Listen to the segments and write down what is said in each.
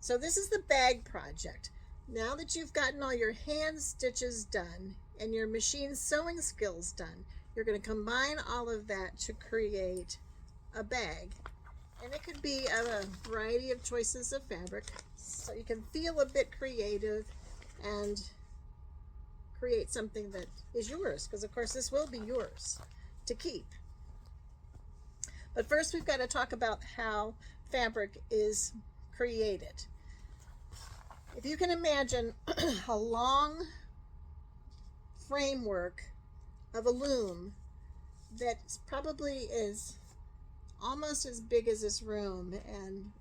So this is the bag project. Now that you've gotten all your hand stitches done and your machine sewing skills done, you're going to combine all of that to create a bag. And it could be a variety of choices of fabric, so you can feel a bit creative and create something that is yours, because of course this will be yours to keep. But first we've got to talk about how fabric is created. If you can imagine a long framework of a loom that probably is almost as big as this room and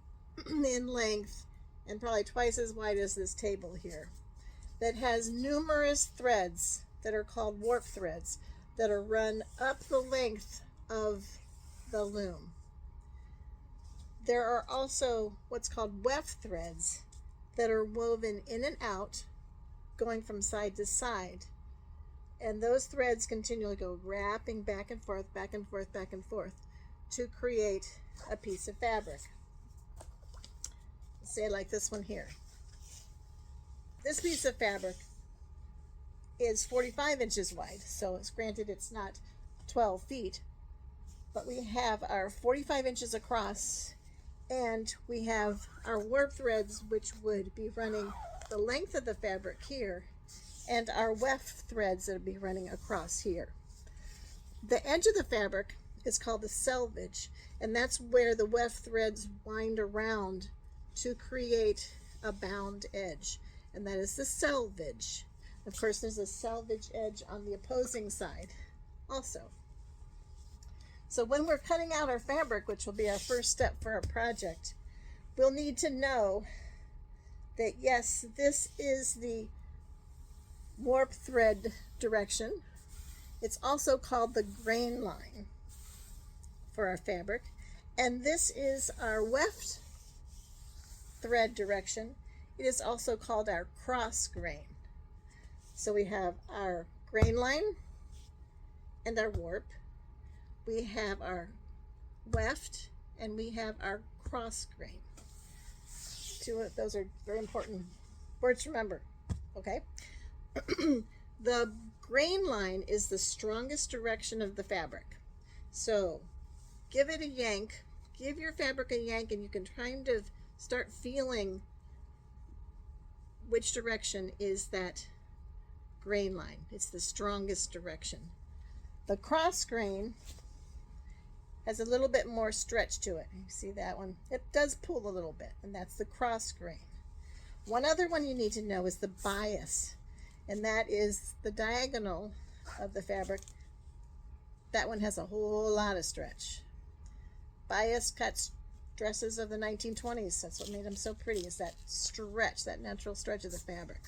in length and probably twice as wide as this table here, that has numerous threads that are called warp threads that are run up the length of the loom. There are also what's called weft threads that are woven in and out, going from side to side. And those threads continually go wrapping back and forth, back and forth, back and forth to create a piece of fabric. Say like this one here. This piece of fabric is 45 inches wide, so it's granted it's not 12 feet, but we have our 45 inches across, and we have our warp threads, which would be running the length of the fabric here, and our weft threads that would be running across here. The edge of the fabric is called the selvage, and that's where the weft threads wind around to create a bound edge, and that is the selvage. Of course, there's a selvage edge on the opposing side also. So when we're cutting out our fabric, which will be our first step for our project, we'll need to know that yes, this is the warp thread direction. It's also called the grain line for our fabric, and this is our weft thread direction. It is also called our cross grain. So we have our grain line and our warp. We have our weft, and we have our cross grain. Those are very important words to remember, okay? The grain line is the strongest direction of the fabric. So give it a yank, give your fabric a yank, and you can kind of start feeling which direction is that grain line. It's the strongest direction. The cross grain has a little bit more stretch to it. You see that one? It does pull a little bit, and that's the cross grain. One other one you need to know is the bias, and that is the diagonal of the fabric. That one has a whole lot of stretch. Bias cuts dresses of the 1920s. That's what made them so pretty, is that stretch, that natural stretch of the fabric.